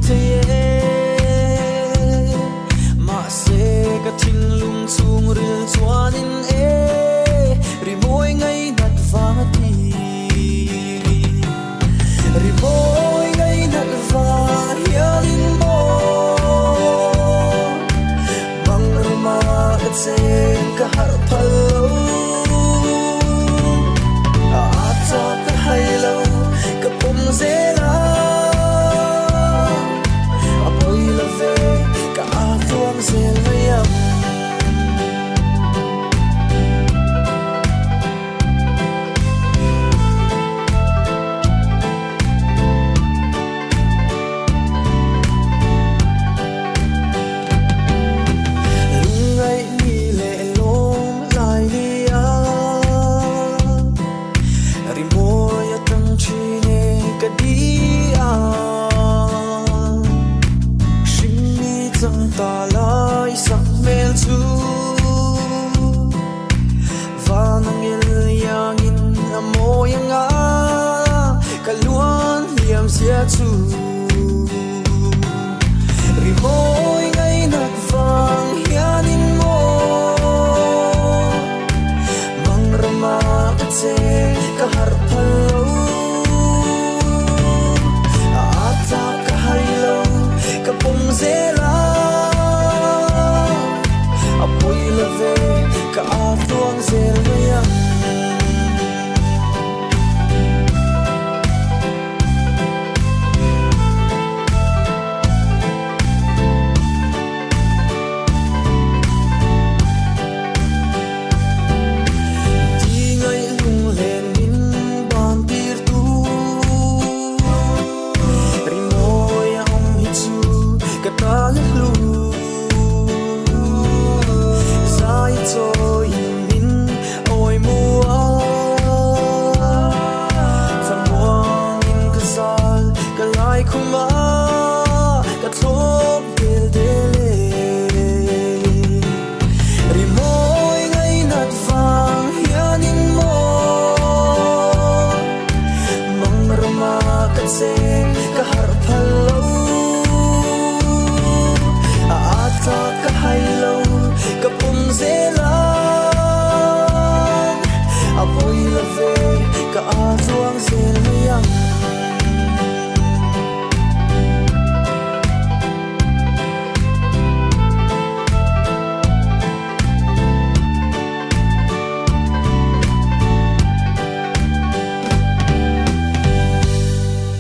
thế mà sẽ cả thinh lung chung ril chuan in ri mỗi ngày nát vàng ti ri mỗi ngày nát vàng hialin mo bang rama sẽ cả har phalo ata ka hay lâu ka pom zela apoi la ve ka athuang zel mayam lungai ni le lom lai ni a rimoya tang chine ka di a shimi tang ta lai sak mel chu vanang il yang in amoyang a kaluan liam sia chu rimoy ngay nat vang hianin mo mang rama katse ka har phalo ata ka hailo ka pom zela apoi la ve ka athuang zel mayam ti ngay lung len min ban tir tu rimoya om hi chu ka ta lu sai choi min oi mua thamuang in ka sal ka lai khuma ka thop del dele rimoy ngay nat vang hianin mo mang rama ka se